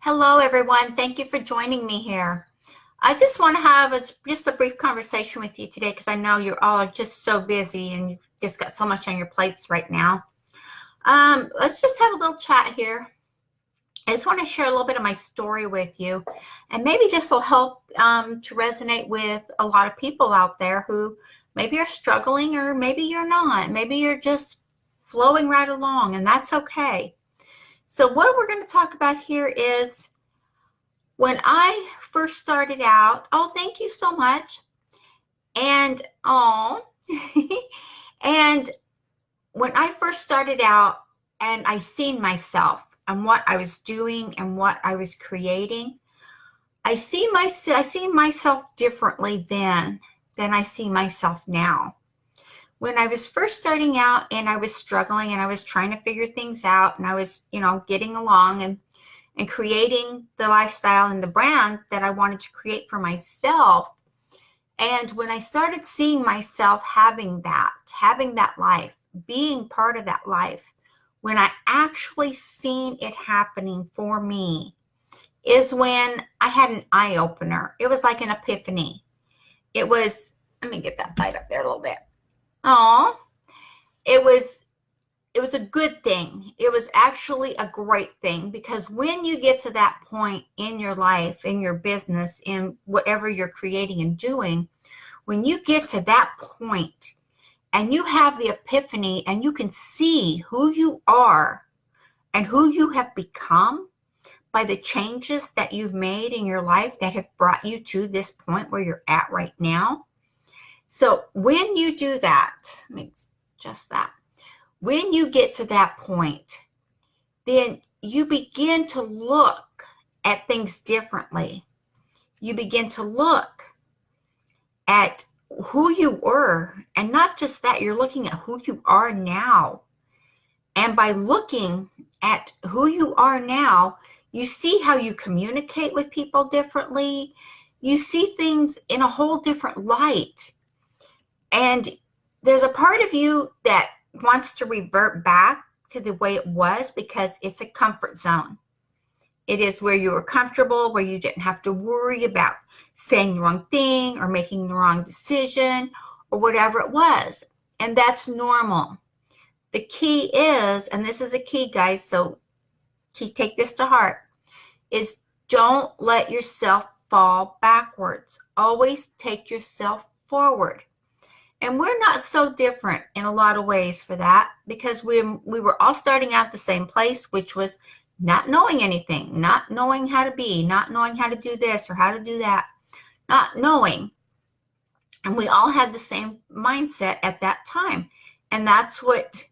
Hello, everyone. Thank you for joining me here. I just want to have just a brief conversation with you today because I know you're all just so busy and you've just got so much on your plates right now. Let's just have a little chat here. I just want to share a little bit of my story with you, and maybe this will help to resonate with a lot of people out there who maybe are struggling or maybe you're not. Maybe you're just flowing right along, and that's okay. So what we're going to talk about here is when I first started out. Oh, thank you so much. And and when I first started out and I seen myself and what I was doing and what I was creating, I see myself differently then than I see myself now. When I was first starting out and I was struggling and I was trying to figure things out and I was, getting along and creating the lifestyle and the brand that I wanted to create for myself. And when I started seeing myself having that life, being part of that life, when I actually seen it happening for me, is when I had an eye opener. It was like an epiphany. It was, let me get that light up there a little bit. Oh, it was a good thing. It was actually a great thing, because when you get to that point in your life, in your business, in whatever you're creating and doing, when you get to that point and you have the epiphany and you can see who you are and who you have become by the changes that you've made in your life that have brought you to this point where you're at right now. So when you do that, let me adjust that. When you get to that point, then you begin to look at things differently. You begin to look at who you were, and not just that, you're looking at who you are now. And by looking at who you are now, you see how you communicate with people differently. You see things in a whole different light. And there's a part of you that wants to revert back to the way it was, because it's a comfort zone. It is where you were comfortable, where you didn't have to worry about saying the wrong thing or making the wrong decision or whatever it was. And that's normal. The key is, and this is a key, guys, so take this to heart, is don't let yourself fall backwards. Always take yourself forward. And we're not so different in a lot of ways for that, because we were all starting out the same place, which was not knowing anything, not knowing how to be, not knowing how to do this or how to do that, not knowing. And we all had the same mindset at that time. And that's what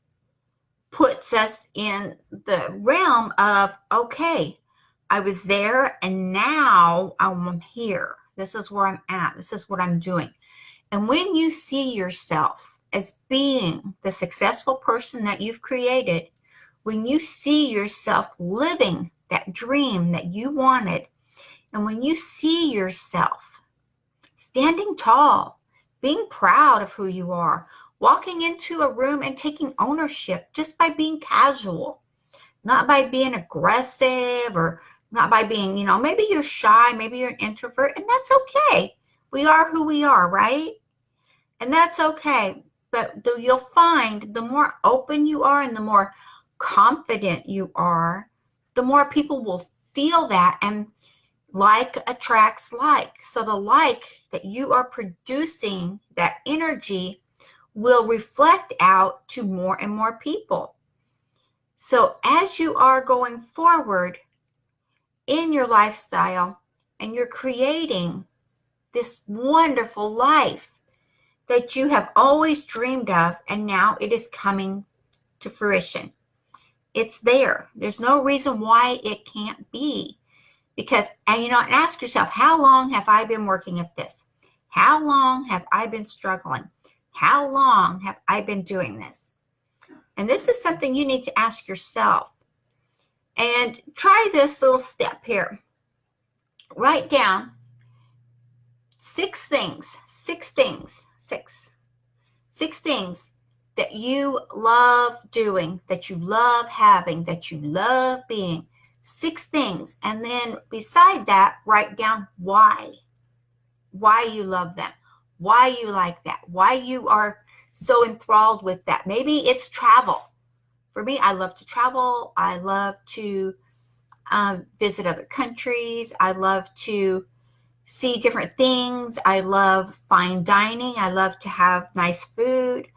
puts us in the realm of, okay, I was there and now I'm here. This is where I'm at. This is what I'm doing. And when you see yourself as being the successful person that you've created, when you see yourself living that dream that you wanted, and when you see yourself standing tall, being proud of who you are, walking into a room and taking ownership just by being casual, not by being aggressive or not by being, maybe you're shy, maybe you're an introvert, and that's okay. We are who we are, right? And that's okay. But you'll find the more open you are and the more confident you are, the more people will feel that, and like attracts like. So the like that you are producing, that energy, will reflect out to more and more people. So as you are going forward in your lifestyle and you're creating this wonderful life that you have always dreamed of, and now it is coming to fruition. It's there. There's no reason why it can't be. Because, and ask yourself, how long have I been working at this? How long have I been struggling? How long have I been doing this? And this is something you need to ask yourself. And try this little step here. Write down six things that you love doing, that you love having, that you love being, 6 things. And then beside that, write down why you love them, why you like that, why you are so enthralled with that. Maybe it's travel. For me, I love to travel. I love to visit other countries. I love to see different things. I love fine dining. I love to have nice food.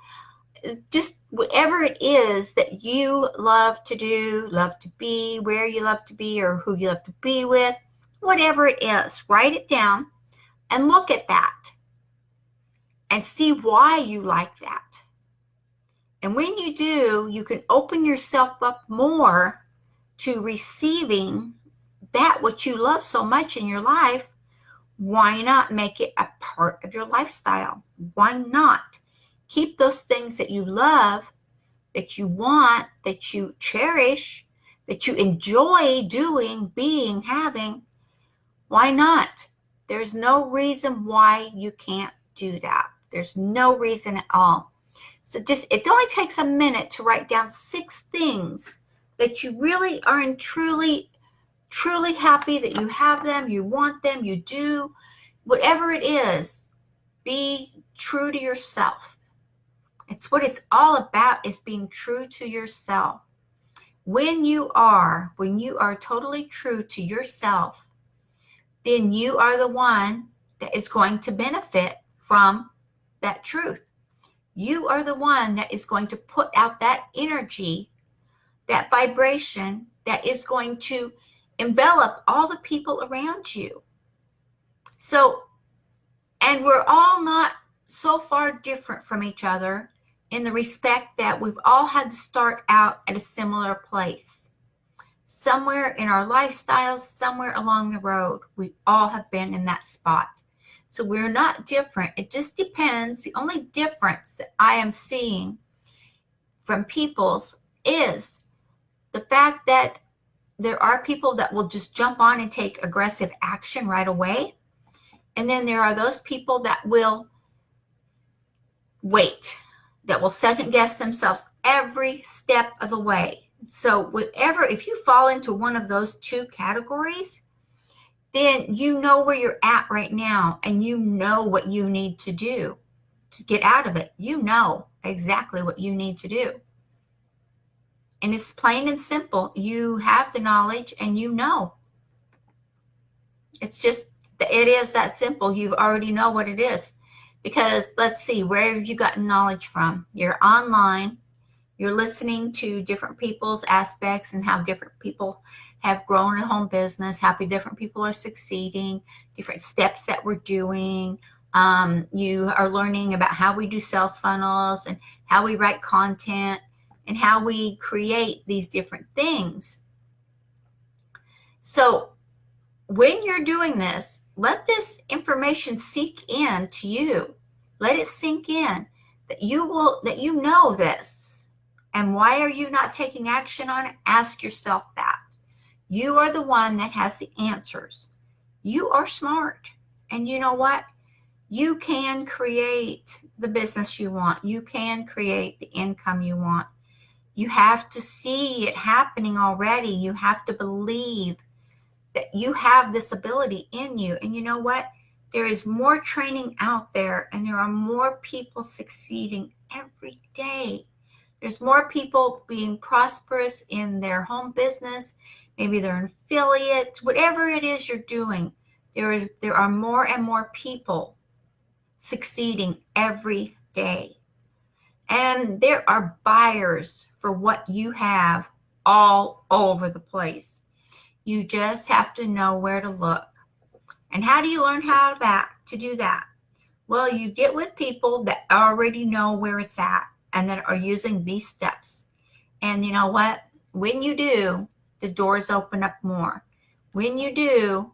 Just whatever it is that you love to do, love to be, where you love to be, or who you love to be with, whatever it is, write it down and look at that and see why you like that. And when you do, you can open yourself up more to receiving that which you love so much in your life. Why not make it a part of your lifestyle? Why not keep those things that you love, that you want, that you cherish, that you enjoy doing, being, having? Why not? There's no reason why you can't do that. There's no reason at all. So it only takes a minute to write down 6 things that you really are in truly happy that you have them, you want them, you do. Whatever it is, be true to yourself. It's what it's all about, is being true to yourself. When you are totally true to yourself, then you are the one that is going to benefit from that truth. You are the one that is going to put out that energy, that vibration that is going to envelop all the people around you. So, and we're all not so far different from each other in the respect that we've all had to start out at a similar place. Somewhere in our lifestyles, somewhere along the road, we all have been in that spot. So we're not different. It just depends. The only difference that I am seeing from people's is the fact that there are people that will just jump on and take aggressive action right away. And then there are those people that will wait, that will second guess themselves every step of the way. So if you fall into one of those 2 categories, then you know where you're at right now, and you know what you need to do to get out of it. You know exactly what you need to do. And it's plain and simple. You have the knowledge and you know. It is that simple. You already know what it is. Because let's see, where have you gotten knowledge from? You're online. You're listening to different people's aspects and how different people have grown a home business, how different people are succeeding, different steps that we're doing. You are learning about how we do sales funnels and how we write content and how we create these different things. So when you're doing this, let this information sink in to you. Let it sink in that you know this. And why are you not taking action on it? Ask yourself that. You are the one that has the answers. You are smart. And you know what? You can create the business you want. You can create the income you want. You have to see it happening already. You have to believe that you have this ability in you. And you know what? There is more training out there, and there are more people succeeding every day. There's more people being prosperous in their home business. Maybe they're an affiliate, whatever it is you're doing. There are more and more people succeeding every day. And there are buyers for what you have all over the place. You just have to know where to look. And how do you learn to do that? Well, you get with people that already know where it's at and that are using these steps. And you know what? When you do, the doors open up more. When you do,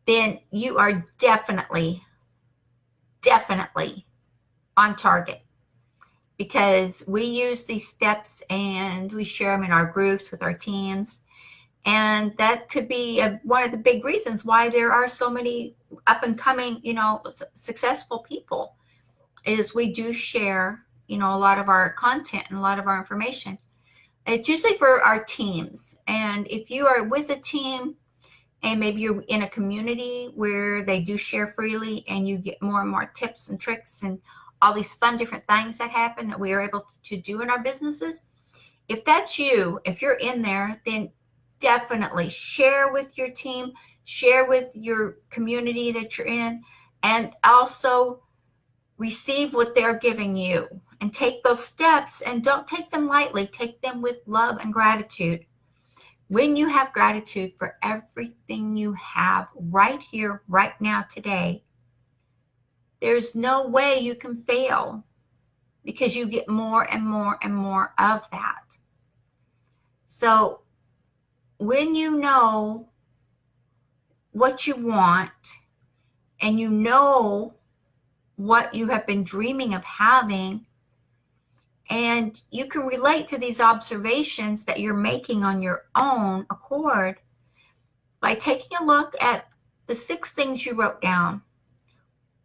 then you are definitely on target, because we use these steps and we share them in our groups with our teams. And that could be one of the big reasons why there are so many up and coming, successful people, is we do share, a lot of our content and a lot of our information. It's usually for our teams. And if you are with a team and maybe you're in a community where they do share freely and you get more and more tips and tricks and all these fun different things that happen that we are able to do in our businesses, if that's you, if you're in there, then definitely share with your team, share with your community that you're in, and also receive what they're giving you and take those steps, and don't take them lightly. Take them with love and gratitude. When you have gratitude for everything you have right here, right now, today, there's no way you can fail because you get more and more and more of that. So when you know what you want and you know what you have been dreaming of having, and you can relate to these observations that you're making on your own accord by taking a look at the 6 things you wrote down,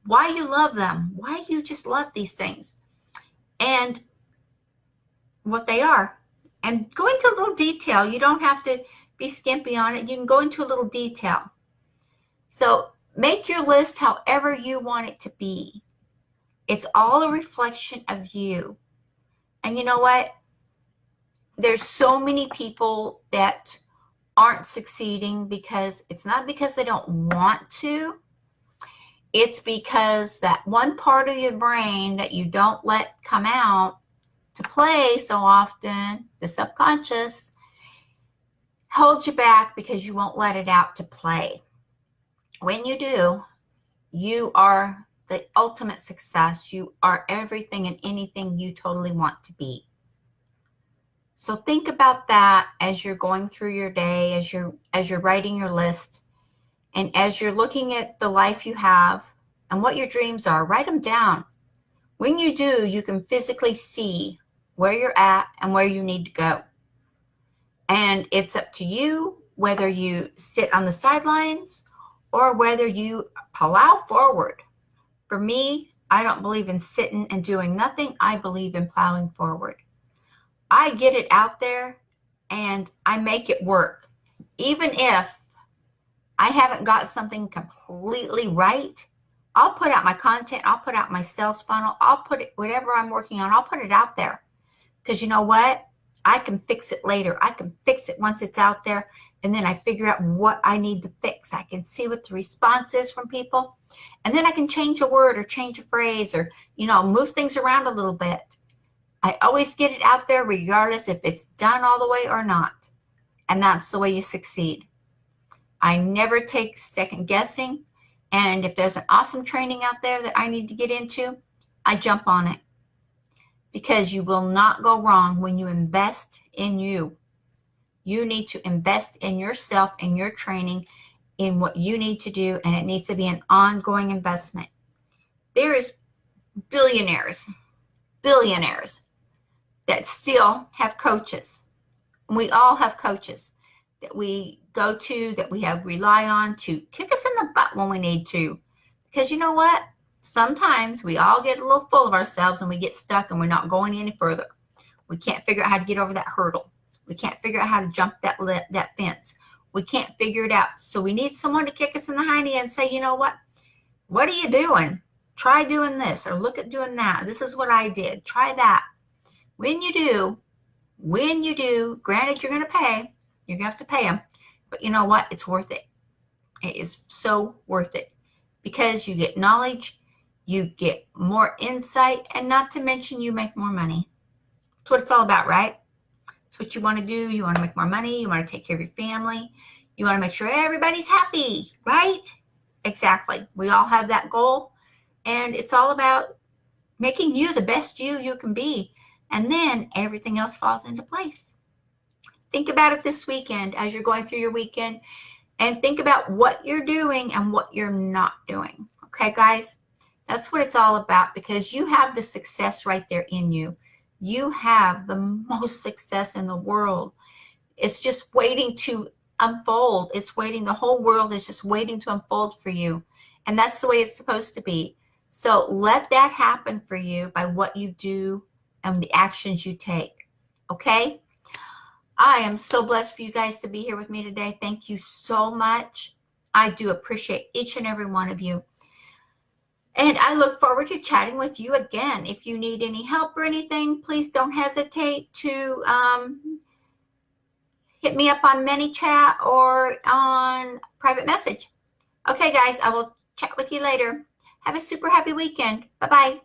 why you love them, why you just love these things, and what they are. And go into a little detail. You don't have to be skimpy on it. You can go into a little detail. So make your list however you want it to be. It's all a reflection of you. And you know what? There's so many people that aren't succeeding because it's not because they don't want to. It's because that one part of your brain that you don't let come out to play so often, the subconscious, holds you back because you won't let it out to play. When you do, you are the ultimate success. You are everything and anything you totally want to be. So think about that as you're going through your day, as you're writing your list, and as you're looking at the life you have and what your dreams are. Write them down. When you do, you can physically see where you're at and where you need to go. And it's up to you whether you sit on the sidelines or whether you plow forward. For me, I don't believe in sitting and doing nothing. I believe in plowing forward. I get it out there and I make it work. Even if I haven't got something completely right, I'll put out my content, I'll put out my sales funnel, I'll put it, whatever I'm working on, I'll put it out there. Because you know what? I can fix it later. I can fix it once it's out there, and then I figure out what I need to fix. I can see what the response is from people, and then I can change a word or change a phrase or, move things around a little bit. I always get it out there regardless if it's done all the way or not. And that's the way you succeed. I never take second guessing. And if there's an awesome training out there that I need to get into, I jump on it. Because you will not go wrong when you invest in you. You need to invest in yourself, in your training, in what you need to do, and it needs to be an ongoing investment. There is billionaires that still have coaches. We all have coaches that we go to, that we rely on to kick us in the butt when we need to. Because you know what? Sometimes we all get a little full of ourselves and we get stuck and we're not going any further. We can't figure out how to get over that hurdle. We can't figure out how to jump that fence. We can't figure it out. So we need someone to kick us in the hiney and say, you know what? What are you doing? Try doing this, or look at doing that. This is what I did. Try that. When you do, granted you're going to pay. You're going to have to pay them. But you know what? It's worth it. It is so worth it. Because you get knowledge, you get more insight, and not to mention you make more money. That's what it's all about, right? It's what you want to do. You want to make more money. You want to take care of your family. You want to make sure everybody's happy, right? Exactly. We all have that goal. And it's all about making you the best you can be. And then everything else falls into place. Think about it this weekend as you're going through your weekend. And think about what you're doing and what you're not doing. Okay, guys? That's what it's all about, because you have the success right there in you. You have the most success in the world. It's just waiting to unfold. It's waiting. The whole world is just waiting to unfold for you. And that's the way it's supposed to be. So let that happen for you by what you do and the actions you take. Okay? I am so blessed for you guys to be here with me today. Thank you so much. I do appreciate each and every one of you. And I look forward to chatting with you again. If you need any help or anything, please don't hesitate to hit me up on ManyChat or on private message. Okay, guys, I will chat with you later. Have a super happy weekend. Bye-bye.